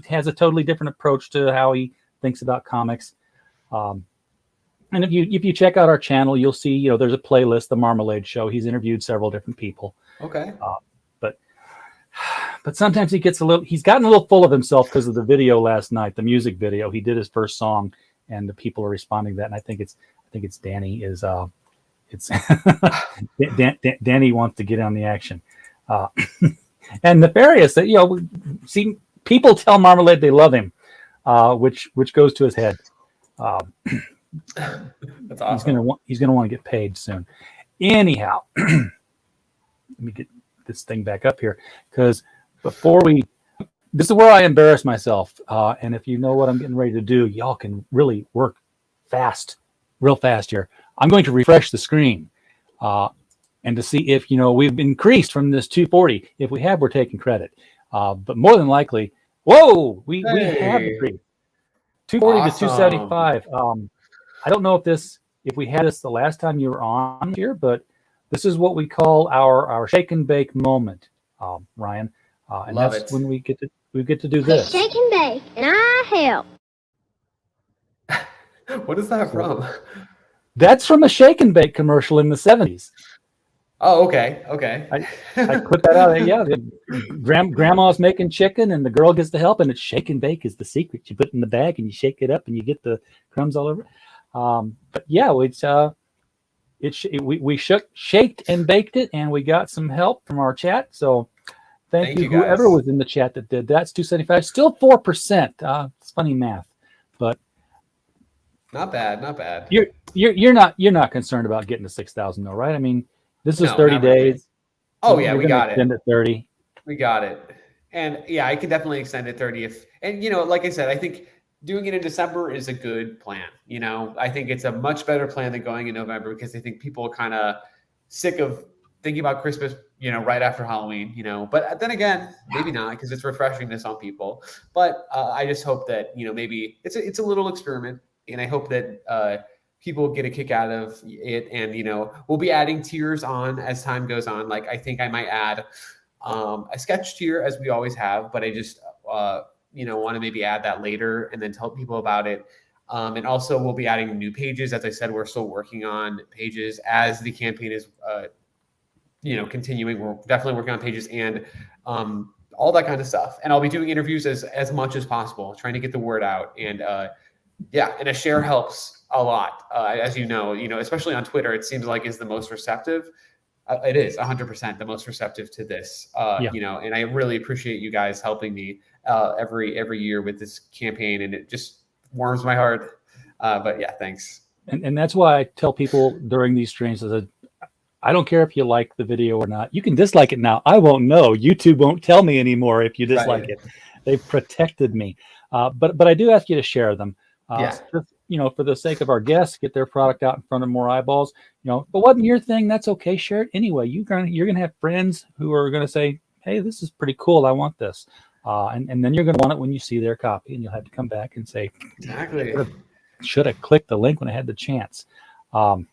has a totally different approach to how he thinks about comics. And if you check out our channel, you'll see, there's a playlist, The Marmalade Show. He's interviewed several different people. Okay. But sometimes he's gotten a little full of himself because of the video last night, the music video. He did his first song, and the people are responding to that. And I think it's Danny Danny wants to get on the action. And Nefarious, that see, people tell Marmalade they love him, which goes to his head. That's awesome. He's gonna want to get paid soon. Anyhow, let me get this thing back up here, because this is where I embarrass myself. And if you know what I'm getting ready to do, y'all can really work real fast here. I'm going to refresh the screen and to see if we've increased from this 240. If we have, we're taking credit. But more than likely, whoa, we have increased 240 to 275. I don't know if we had this the last time you were on here, but this is what we call our shake and bake moment, Ryan. And Love that's it. when we get to do this. Shake and bake, and I help. What is that from? That's from a shake and bake commercial in the 70s. Oh, okay. I put that out. Yeah, grandma's making chicken, and the girl gets to help, and it's shake and bake is the secret. You put it in the bag, and you shake it up, and you get the crumbs all over. But yeah, we shaked and baked it, and we got some help from our chat. So thank you whoever guys. was in the chat that did that. It's 275, still 4%. It's funny math, but Not bad. You're not concerned about getting to 6,000 though, right? I mean, this is 30 not really. days. Oh yeah, we got it. Extend it 30. We got it. And yeah, I can definitely extend it 30 like I said, I think doing it in December is a good plan. I think it's a much better plan than going in November, because I think people are kind of sick of thinking about Christmas, right after Halloween, but then again, maybe not, because it's refreshing to some people. But I just hope that, maybe it's a little experiment, and I hope that people get a kick out of it. And, we'll be adding tiers on as time goes on. Like, I think I might add a sketch tier, as we always have, but I just, want to maybe add that later and then tell people about it. And also we'll be adding new pages. As I said, we're still working on pages as the campaign is, continuing. We're definitely working on pages and all that kind of stuff. And I'll be doing interviews as much as possible, trying to get the word out. And and a share helps a lot. As you know, especially on Twitter, it seems like is the most receptive. It is 100% the most receptive to this, and I really appreciate you guys helping me every year with this campaign, and it just warms my heart. But yeah, thanks. And that's why I tell people during these streams, I don't care if you like the video or not. You can dislike it now. I won't know. YouTube won't tell me anymore if you dislike it. They've protected me. But I do ask you to share them. Just, for the sake of our guests, get their product out in front of more eyeballs. If it wasn't your thing, that's okay. Share it anyway. You're gonna have friends who are gonna say, "Hey, this is pretty cool. I want this," and then you're gonna want it when you see their copy, and you'll have to come back and say, "Exactly. Should have clicked the link when I had the chance." I'm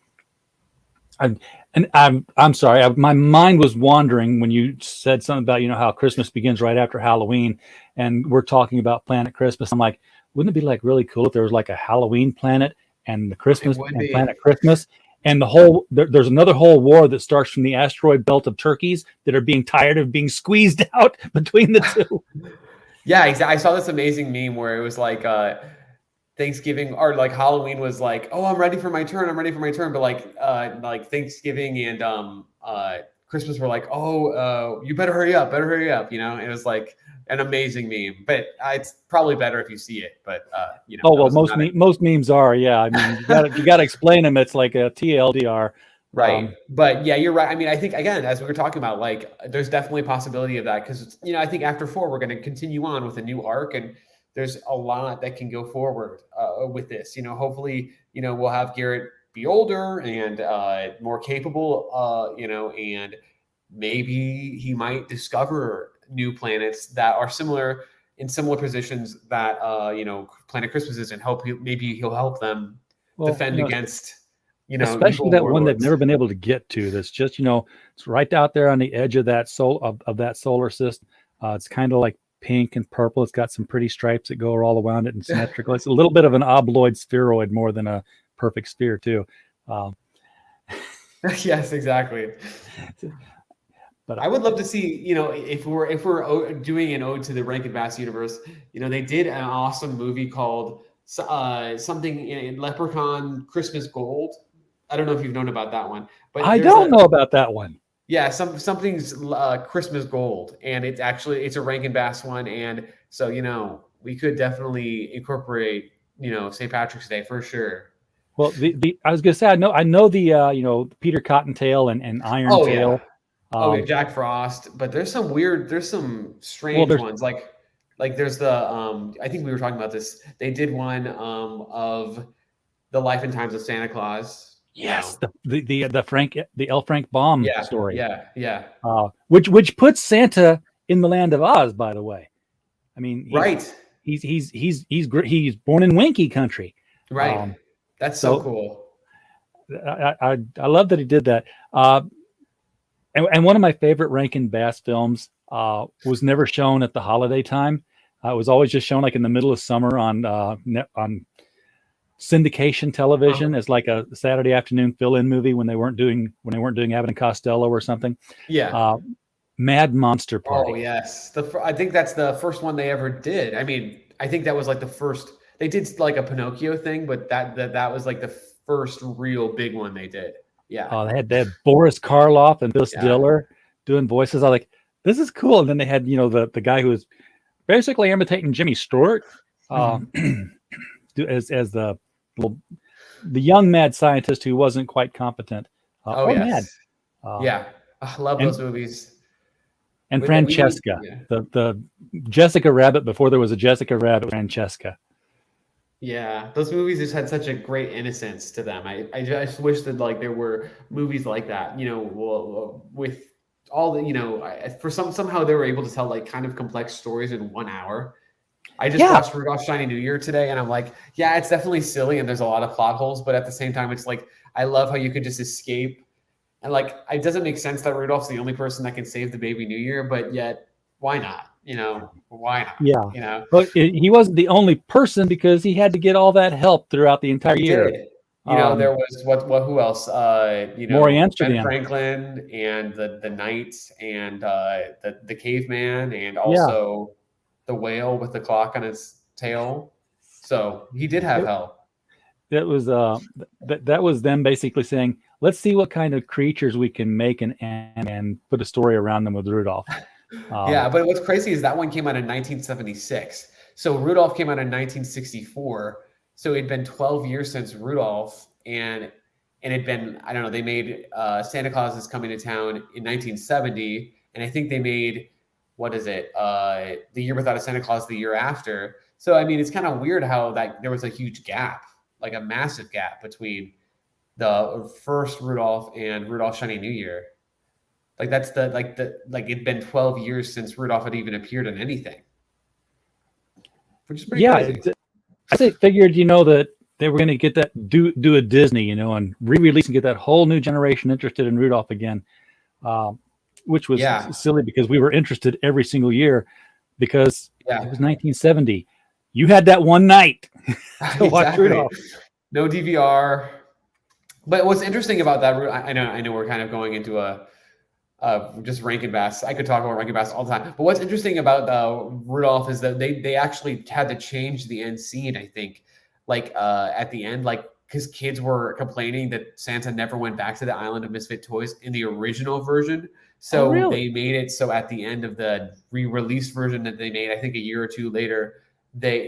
sorry. My mind was wandering when you said something about how Christmas begins right after Halloween, and we're talking about Planet Christmas. I'm like, wouldn't it be really cool if there was a Halloween planet and the Christmas and Planet Christmas, And there's another whole war that starts from the asteroid belt of turkeys that are being tired of being squeezed out between the two. Yeah, exactly. I saw this amazing meme where it was like Thanksgiving or like Halloween was like, oh, I'm ready for my turn. I'm ready for my turn. But like Thanksgiving and Christmas were like, oh, you better hurry up, you know. And it was like an amazing meme, but it's probably better if you see it. But you know, oh well, most memes are, yeah. I mean, you gotta explain them. It's like a TLDR, right? But yeah, you're right. I mean, I think again, as we were talking about, like, there's definitely a possibility of that because you know, I think after 4 we're going to continue on with a new arc, and there's a lot that can go forward with this. You know, hopefully, you know, we'll have Garrett be older and more capable. You know, and maybe he might discover new planets that are similar in similar positions that you know, Planet Christmas is, and maybe he'll help them defend against, you know, especially that one they've never been able to get to. That's just, you know, it's right out there on the edge of that that solar system. It's kind of like pink and purple. It's got some pretty stripes that go all around it and symmetrical. It's a little bit of an obloid spheroid more than a perfect sphere too. Yes, exactly. But I would love to see, you know, if we're doing an ode to the Rankin Bass universe, you know, they did an awesome movie called something in Leprechaun Christmas Gold. I don't know if you've known about that one, but I don't know about that one. Yeah, something's Christmas Gold, and it's a Rankin Bass one, and so, you know, we could definitely incorporate, you know, St. Patrick's Day for sure. Well, I was gonna say I know the you know, Peter Cottontail and Iron Tail. Yeah. Jack Frost, but there's some strange ones like there's the I think we were talking about this. They did one of the life and times of Santa Claus. Yes, the L. Frank Baum story. Yeah. Which puts Santa in the land of Oz, by the way. I mean, he's born in Winky country. Right. That's so cool. I love that he did that. And one of my favorite Rankin Bass films was never shown at the holiday time. It was always just shown like in the middle of summer on syndication television as like a Saturday afternoon fill-in movie when they weren't doing Abbott and Costello or something. Yeah. Mad Monster Party. Oh yes, I think that's the first one they ever did. I mean, I think that was like the first. They did like a Pinocchio thing, but that was like the first real big one they did. Yeah. They had Boris Karloff and Bill Diller doing voices. I was like, this is cool. And then they had, you know, the guy who was basically imitating Jimmy Stewart as the young mad scientist who wasn't quite competent. Yes. Mad. Yeah. I love those movies. And Francesca, the Jessica Rabbit before there was a Jessica Rabbit, Francesca. Yeah, those movies just had such a great innocence to them. I just wish that like there were movies like that, you know, with all the, you know, somehow they were able to tell like kind of complex stories in 1 hour. I just watched Rudolph's Shiny New Year today, and I'm like, yeah, it's definitely silly and there's a lot of plot holes, but at the same time, it's like, I love how you could just escape. And like, it doesn't make sense that Rudolph's the only person that can save the baby New Year, but yet why not? You know, why not? Yeah. You know, but he wasn't the only person because he had to get all that help throughout the entire year. You know, there was who else? You know, Maury Amsterdam, Ben Franklin, and the Knights, and the caveman, and also the whale with the clock on his tail. So he did have help. That was that was them basically saying, let's see what kind of creatures we can make and put a story around them with Rudolph. Yeah, but what's crazy is that one came out in 1976. So Rudolph came out in 1964. So it'd been 12 years since Rudolph, and it'd been, I don't know, they made Santa Claus is Coming to Town in 1970, and I think they made, what is it, The Year Without a Santa Claus the year after. So I mean, it's kind of weird how that there was a huge gap, like a massive gap between the first Rudolph and Rudolph's Shiny New Year. Like that's it'd been 12 years since Rudolph had even appeared in anything, which is pretty crazy. I figured, you know, that they were going to get that do a Disney, you know, and re-release and get that whole new generation interested in Rudolph again, which was silly because we were interested every single year because it was 1970. You had that one night to watch Rudolph. No DVR. But what's interesting about that, I know we're kind of going into a just Rankin Bass. I could talk about Rankin Bass all the time. But what's interesting about Rudolph is that they actually had to change the end scene, I think, like at the end, like because kids were complaining that Santa never went back to the island of misfit toys in the original version. So really? they made it so at the end of the re-released version that they made, I think a year or two later,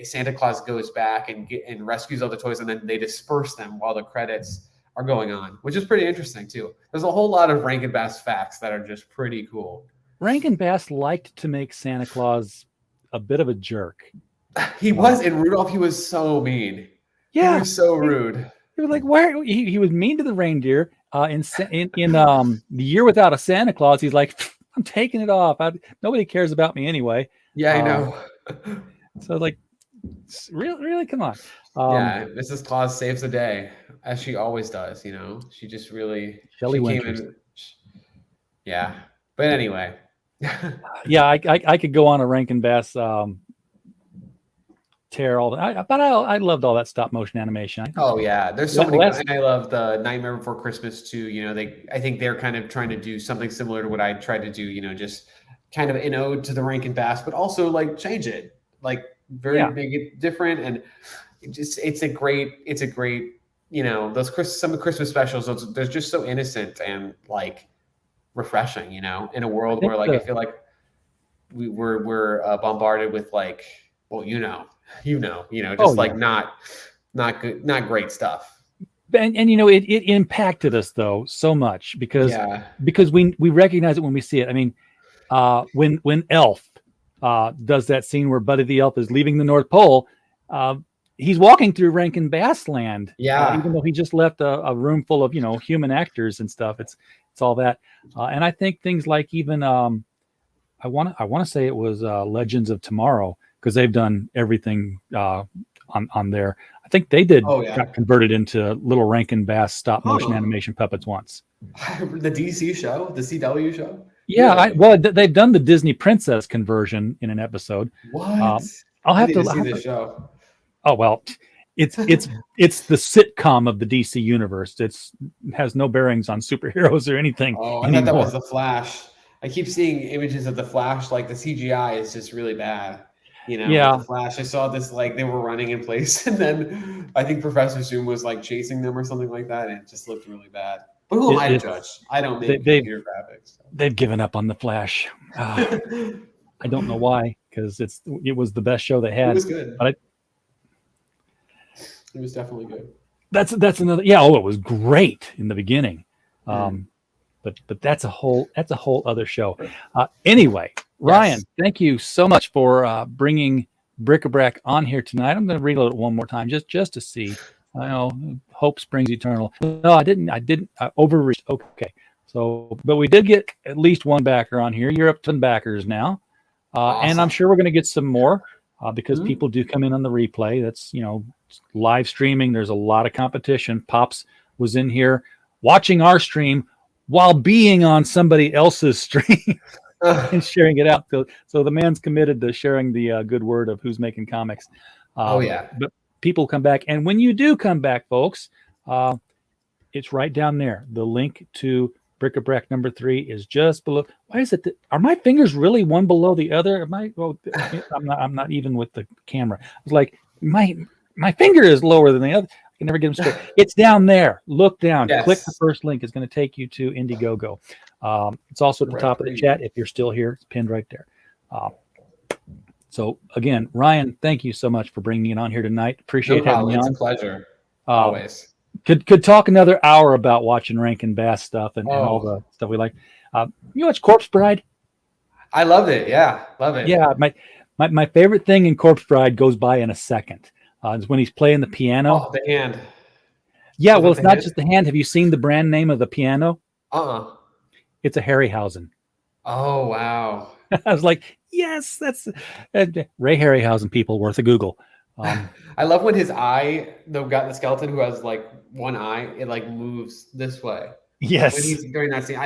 Santa Claus goes back and rescues all the toys, and then they disperse them while the credits are going on, which is pretty interesting too. There's a whole lot of Rankin Bass facts that are just pretty cool. Rankin Bass liked to make Santa Claus a bit of a jerk. He was in Rudolph. He was so mean. Yeah, he was so rude. He was like, why? He was mean to the reindeer. In the Year Without a Santa Claus, he's like, I'm taking it off. Nobody cares about me anyway. Yeah, I know. So like, really, come on. Yeah, Mrs. Claus saves the day, as she always does. You know, she just really Shelley she Winters. came in. Yeah, but anyway. Yeah, I could go on a Rankin Bass tear all but I loved all that stop motion animation. Oh yeah, there's so many. And I love the Nightmare Before Christmas too. You know, I think they're kind of trying to do something similar to what I tried to do. You know, just kind of an ode to the Rankin Bass, but also like change it, like make it different. And it's a great, you know, some of the Christmas specials. They're just so innocent and like refreshing. You know, in a world where like I feel like we're bombarded with like, well, just not good, not great stuff. And you know, it impacted us though so much because we recognize it when we see it. I mean, when Elf does that scene where Buddy the Elf is leaving the North Pole, he's walking through Rankin Bass land. Even though he just left a room full of, you know, human actors and stuff. It's all that. And I think things like even I want to say it was Legends of Tomorrow, because they've done everything on there. I think they got converted into little Rankin Bass stop motion animation puppets once. The DC show, the CW show. Yeah, they've done the Disney Princess conversion in an episode. What? I'll have to see the show. Oh well, it's the sitcom of the DC universe. It has no bearings on superheroes or anything. Oh, I thought that was the Flash. I keep seeing images of the Flash. Like the CGI is just really bad. You know, the Flash. I saw this, like they were running in place, and then I think Professor Zoom was like chasing them or something like that, and it just looked really bad. But who am I to judge? I don't make computer graphics. So. They've given up on the Flash. I don't know why, because it was the best show they had. It was good. But it was definitely good. That's another. Yeah. Oh, it was great in the beginning. But that's a whole other show. Anyway, Ryan, thank you so much for bringing BRIC-A-BRAC on here tonight. I'm going to read it one more time just to see. I know hope springs eternal. No, I didn't. I overreached. Okay. So, but we did get at least one backer on here. You're up to 10 backers now. Awesome. And I'm sure we're going to get some more because people do come in on the replay. That's, you know, live streaming. There's a lot of competition. Pops was in here watching our stream while being on somebody else's stream and sharing it out. So the man's committed to sharing the good word of who's making comics. But people come back. And when you do come back, folks, it's right down there. The link to BRIC-A-BRAC number 3 is just below. Why is it are my fingers really one below the other? I'm not even with the camera. It's like my finger is lower than the other. I can never get them straight. It's down there. Look down. Yes. Click the first link. It's going to take you to Indiegogo. It's also at the top of the chat. If you're still here, it's pinned right there. So again, Ryan, thank you so much for bringing it on here tonight. Appreciate having you on. It's a pleasure. Always. Could talk another hour about watching Rankin Bass stuff and all the stuff we like. You watch Corpse Bride? I loved it. Yeah, love it. Yeah, my favorite thing in Corpse Bride goes by in a second. Is when he's playing the piano. Oh, the hand. Yeah, well, it's not just the hand. Have you seen the brand name of the piano? It's a Harryhausen. Oh, wow. I was like, yes, that's Ray Harryhausen, people, worth a Google. I love when his eye, the skeleton who has like one eye, it like moves this way. Yes. When he's during that scene,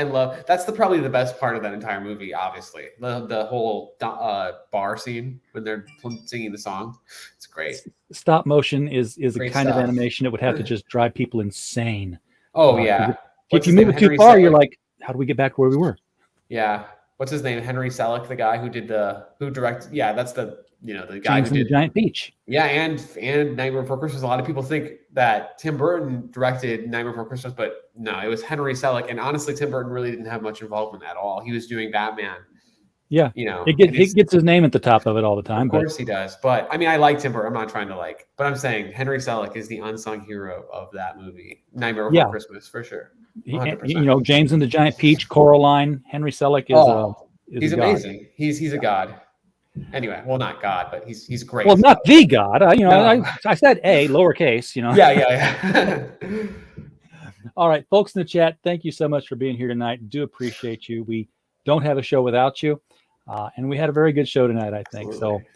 that's probably the best part of that entire movie, obviously. The whole bar scene when they're singing the song. It's great. Stop motion is a great kind stuff. of animation that would have to just drive people insane. Oh yeah. If you move it too far, you're like, how do we get back where we were? Yeah. What's his name? Henry Selick, the guy who directed. Yeah, that's the guy James who and did the Giant Peach. Yeah, and Nightmare Before Christmas. A lot of people think that Tim Burton directed Nightmare Before Christmas, but no, it was Henry Selick. And honestly, Tim Burton really didn't have much involvement at all. He was doing Batman. Yeah, You know, it gets his name at the top of it all the time. Of course he does. But I mean, I like Tim Burton. I'm not trying to but I'm saying Henry Selick is the unsung hero of that movie, Nightmare Before Christmas, for sure. 100%. James and the Giant Peach, Coraline, Henry Selick is he's a god. amazing. He's a god. Anyway, well, not God, but he's great. Well, not the God. I said a lowercase. Yeah. All right, folks in the chat, thank you so much for being here tonight. Do appreciate you. We don't have a show without you, and we had a very good show tonight, I think. Absolutely.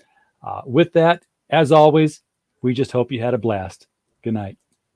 So, with that, as always, we just hope you had a blast. Good night.